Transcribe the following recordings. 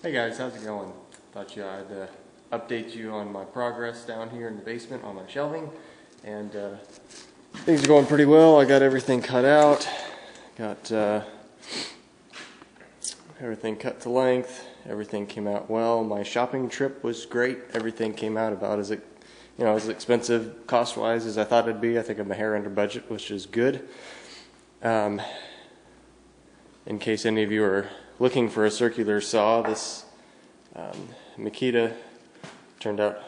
Hey guys, how's it going? Thought I'd update you on my progress down here in the basement on my shelving, and things are going pretty well. I got everything cut out, got everything cut to length. Everything came out well. My shopping trip was great. Everything came out about as as expensive cost-wise as I thought it'd be. I think I'm a hair under budget, which is good. In case any of you are looking for a circular saw, this Makita turned out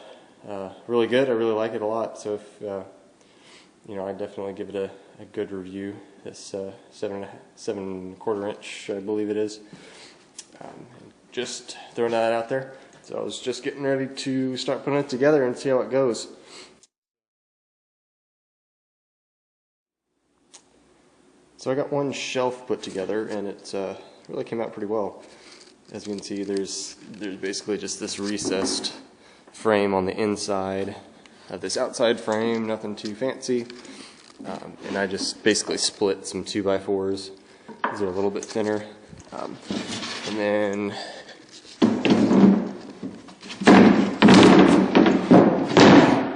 really good. I really like it a lot. So if I definitely give it a good review. This 7.25 inch, I believe it is. Just throwing that out there. So I was just getting ready to start putting it together and see how it goes. So I got one shelf put together, and it really came out pretty well. As you can see, there's basically just this recessed frame on the inside of this outside frame, nothing too fancy. And I just basically split some 2x4s. These are a little bit thinner. And then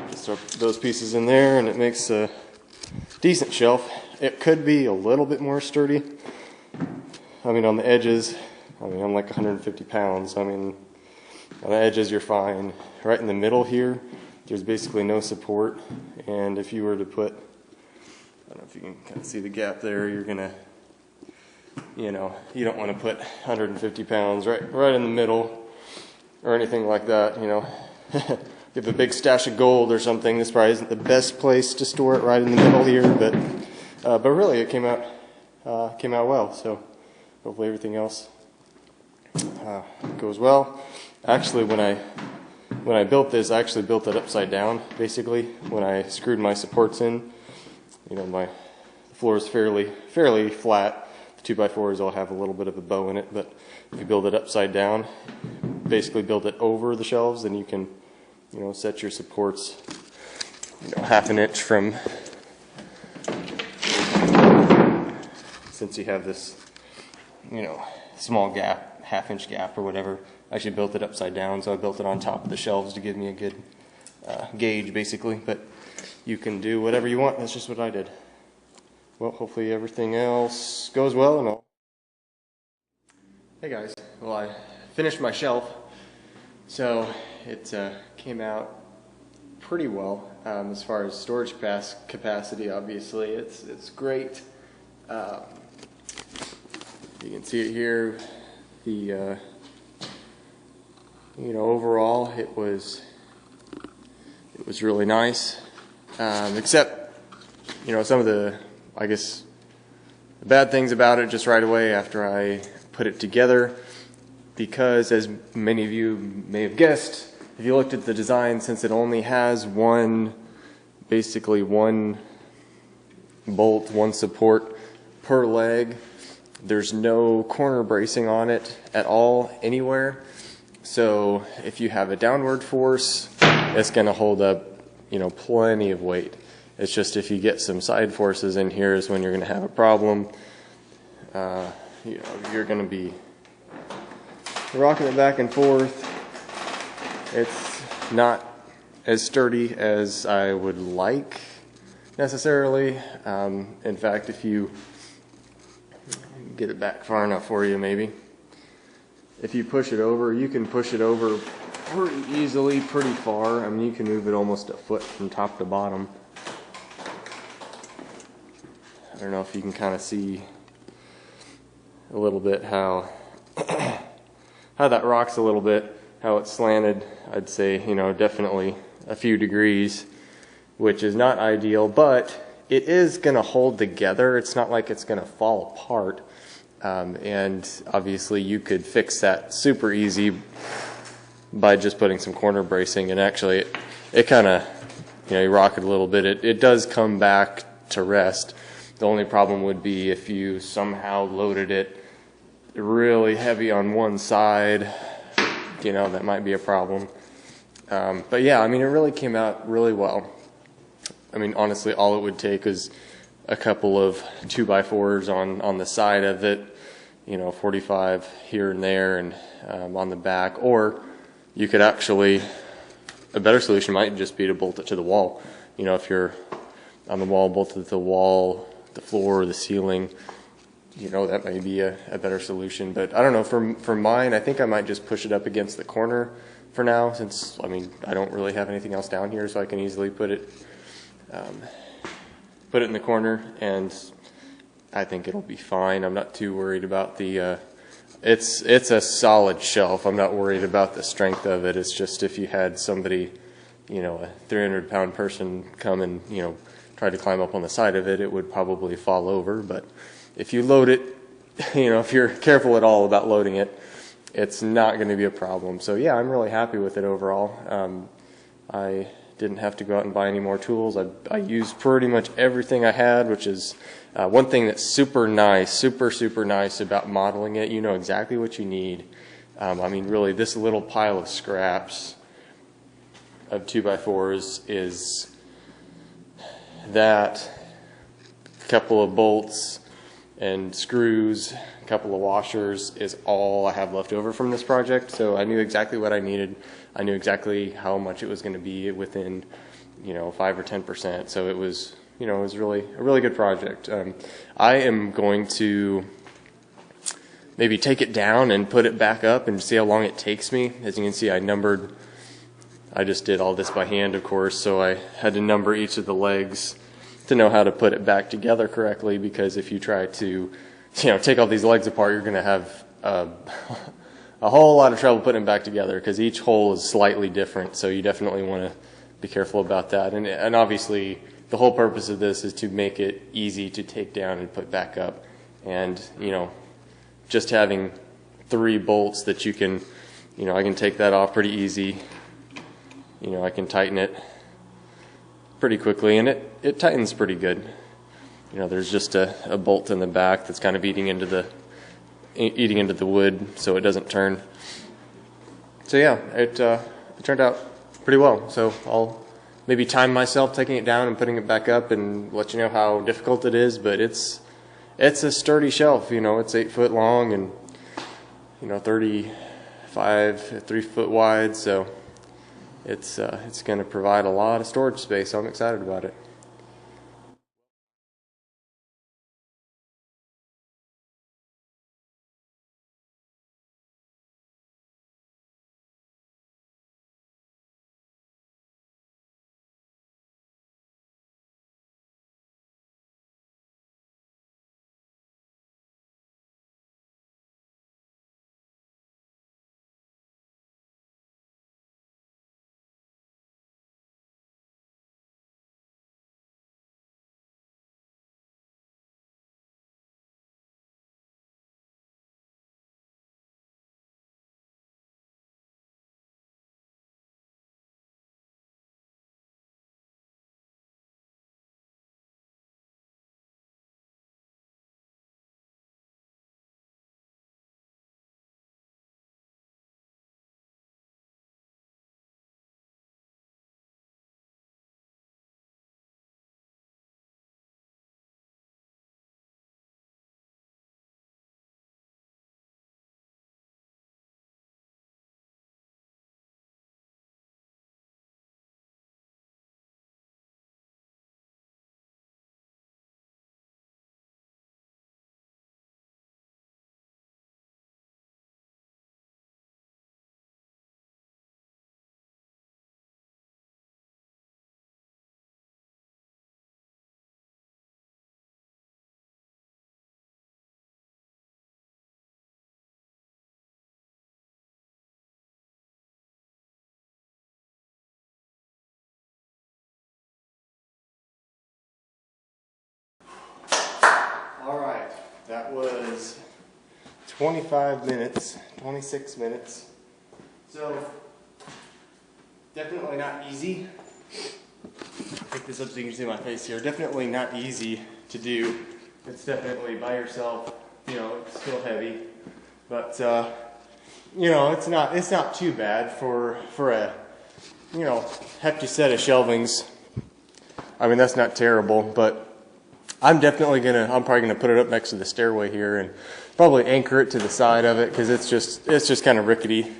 just throw those pieces in there, and it makes a decent shelf. It could be a little bit more sturdy. I mean, on the edges, I'm like 150 pounds. On the edges you're fine. Right in the middle here, there's basically no support. And if you were to put, I don't know if you can kind of see the gap there, you're gonna, you don't want to put 150 pounds right in the middle or anything like that. If you have a big stash of gold or something, this probably isn't the best place to store it, right in the middle here, but really it came out well. So hopefully everything else goes well. Actually, when I built this, I actually built it upside down. Basically, when I screwed my supports in, my floor is fairly flat. The 2x4s all have a little bit of a bow in it, but if you build it upside down, basically build it over the shelves, then you can set your supports half an inch from, since you have this small gap, half-inch gap or whatever. I actually built it upside down, so I built it on top of the shelves to give me a good gauge, basically. But you can do whatever you want. That's just what I did. Well, hopefully everything else goes well and all. Hey guys, well, I finished my shelf, so it came out pretty well. As far as storage capacity, obviously it's great. You can see it here. The overall it was really nice, except some of the, I guess, the bad things about it just right away after I put it together, because as many of you may have guessed, if you looked at the design, since it only has basically one bolt, one support per leg, there's no corner bracing on it at all anywhere. So if you have a downward force, it's going to hold up, plenty of weight. It's just if you get some side forces in here is when you're going to have a problem. You're going to be rocking it back and forth. It's not as sturdy as I would like necessarily. In fact, if you get it back far enough for you, maybe. If you push it over, you can push it over pretty easily, pretty far. You can move it almost a foot from top to bottom. I don't know if you can kind of see a little bit how that rocks a little bit, how it's slanted. I'd say, definitely a few degrees, which is not ideal, but it is going to hold together. It's not like it's going to fall apart. And obviously you could fix that super easy by just putting some corner bracing, and actually it kind of, you rock it a little bit, it does come back to rest. The only problem would be if you somehow loaded it really heavy on one side, that might be a problem. But yeah, it really came out really well. Honestly, all it would take is a couple of 2x4s on the side of it, 45 here and there and on the back. Or you could actually, a better solution might just be to bolt it to the wall. If you're on the wall, bolt it to the wall, the floor, the ceiling, that may be a better solution. But I don't know, for mine, I think I might just push it up against the corner for now, since, I don't really have anything else down here, so I can easily put it in the corner, and I think it'll be fine. I'm not too worried about the, it's a solid shelf. I'm not worried about the strength of it. It's just if you had somebody, a 300-pound person come and, try to climb up on the side of it, it would probably fall over. But if you load it, if you're careful at all about loading it, it's not going to be a problem. So yeah, I'm really happy with it overall. I didn't have to go out and buy any more tools. I used pretty much everything I had, which is one thing that's super nice, super nice about modeling it. You know exactly what you need. Really, this little pile of scraps of 2x4s is that, a couple of bolts and screws, a couple of washers is all I have left over from this project. So I knew exactly what I needed. I knew exactly how much it was going to be within 5 or 10%. So it was really a really good project. I am going to maybe take it down and put it back up and see how long it takes me. As you can see, I just did all this by hand, of course, so I had to number each of the legs to know how to put it back together correctly, because if you try to take all these legs apart, you're going to have a whole lot of trouble putting them back together, because each hole is slightly different, so you definitely want to be careful about that. And obviously the whole purpose of this is to make it easy to take down and put back up. And just having 3 bolts that you can, I can take that off pretty easy. I can tighten it pretty quickly, and it tightens pretty good. There's just a bolt in the back that's kind of eating into the wood so it doesn't turn. So yeah, it turned out pretty well. So I'll maybe time myself taking it down and putting it back up and let you know how difficult it is. But it's a sturdy shelf. It's 8 foot long and 3 foot wide. So it's going to provide a lot of storage space. So I'm excited about it. Alright, that was 25 minutes, 26 minutes. So, definitely not easy. Pick this up so you can see my face here. Definitely not easy to do. It's definitely by yourself, it's still heavy. But, it's not too bad for a, hefty set of shelvings. That's not terrible, but I'm probably gonna put it up next to the stairway here and probably anchor it to the side of it because it's just kind of rickety.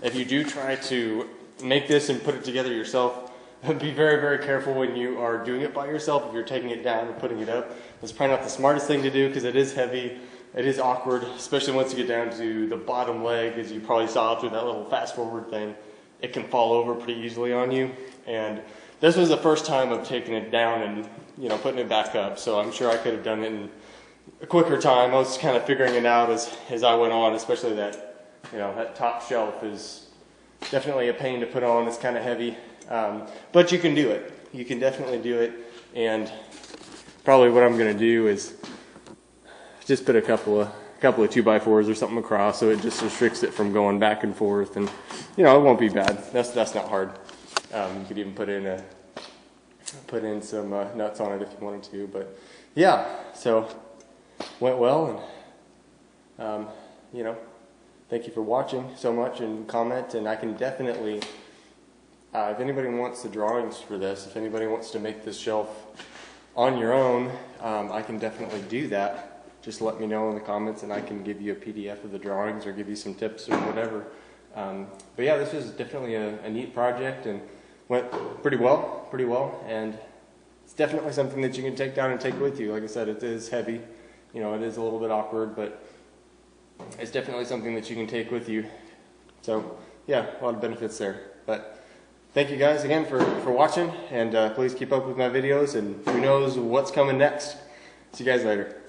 If you do try to make this and put it together yourself, be very, very careful when you are doing it by yourself. If you're taking it down and putting it up, it's probably not the smartest thing to do because it is heavy. It is awkward, especially once you get down to the bottom leg, as you probably saw through that little fast forward thing. It can fall over pretty easily on you. And this was the first time of taking it down and, you know, putting it back up. So I'm sure I could have done it in a quicker time. I was kind of figuring it out as I went on, especially that, you know, that top shelf is definitely a pain to put on. It's kind of heavy, but you can do it. You can definitely do it. And probably what I'm going to do is just put a couple of 2x4s or something across, so it just restricts it from going back and forth, and you know, it won't be bad. That's not hard. You could even put in some nuts on it if you wanted to, but yeah. So went well, and you know, thank you for watching so much and comment. And I can definitely, if anybody wants the drawings for this, if anybody wants to make this shelf on your own, I can definitely do that. Just let me know in the comments and I can give you a PDF of the drawings or give you some tips or whatever. But yeah, this was definitely a neat project and went pretty well. And it's definitely something that you can take down and take with you. Like I said, it is heavy. You know, it is a little bit awkward, but it's definitely something that you can take with you. So yeah, a lot of benefits there. But thank you guys again for watching, and please keep up with my videos, and who knows what's coming next. See you guys later.